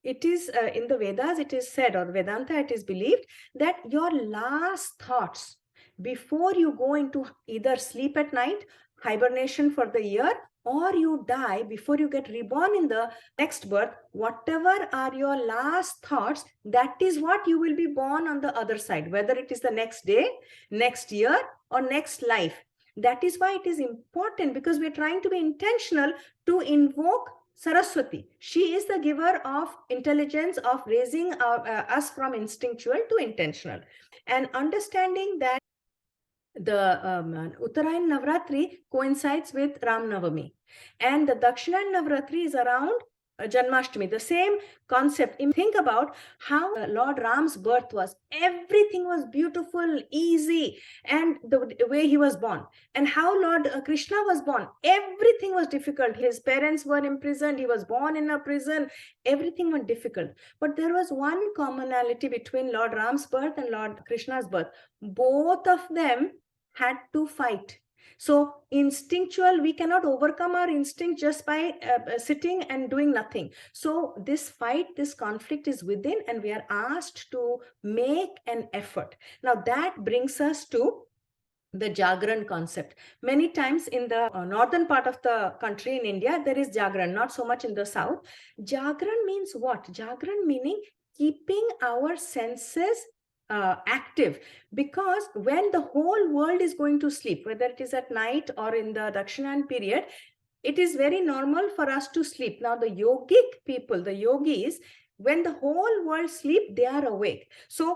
it is in the Vedas, it is said, or Vedanta, it is believed that your last thoughts before you go into either sleep at night, hibernation for the year, or you die before you get reborn in the next birth, whatever are your last thoughts, that is what you will be born on the other side, whether it is the next day, next year, or next life. That is why it is important, because we're trying to be intentional to invoke Saraswati. She is the giver of intelligence, of raising us from instinctual to intentional. And understanding that the Uttarayan Navratri coincides with Ram Navami, and the Dakshinan Navratri is around Janmashtami, the same concept. Think about how Lord Ram's birth was. Everything was beautiful, easy, and the way he was born. And how Lord Krishna was born, everything was difficult. His parents were imprisoned, he was born in a prison, everything was difficult. But there was one commonality between Lord Ram's birth and Lord Krishna's birth. Both of them had to fight. So instinctual, we cannot overcome our instinct just by sitting and doing nothing. So this fight, this conflict is within, and we are asked to make an effort. Now that brings us to the Jagran concept. Many times in the northern part of the country in India, there is Jagran, not so much in the south. Jagran means what? Jagran meaning keeping our senses active, because when the whole world is going to sleep, whether it is at night or in the Dakshinan period, it is very normal for us to sleep. Now the yogic people, the yogis, when the whole world sleep, they are awake. So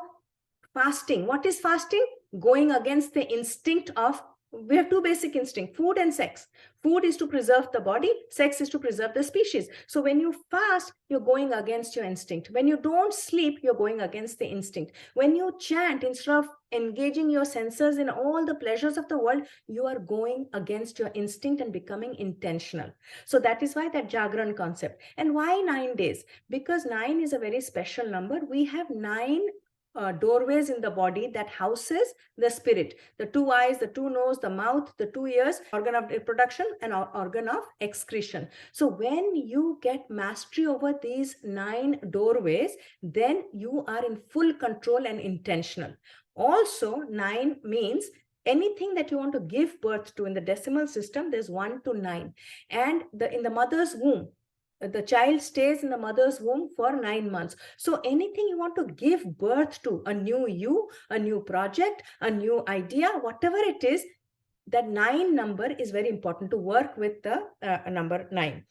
fasting, what is fasting? Going against the instinct of, we have two basic instincts, food and sex. Food is to preserve the body, sex is to preserve the species. So when you fast, you're going against your instinct. When you don't sleep, you're going against the instinct. When you chant, instead of engaging your senses in all the pleasures of the world, you are going against your instinct and becoming intentional. So that is why that Jagran concept. And why 9 days? Because 9 is a very special number. We have 9 doorways in the body that houses the spirit: the 2 eyes, the 2 nose, the mouth, the 2 ears, organ of reproduction, and organ of excretion. So when you get mastery over these 9 doorways, then you are in full control and intentional. Also, 9 means anything that you want to give birth to in the decimal system, there's 1 to 9. And in the mother's womb, the child stays in the mother's womb for 9 months. So anything you want to give birth to, a new you, a new project, a new idea, whatever it is, that 9 number is very important to work with the number 9.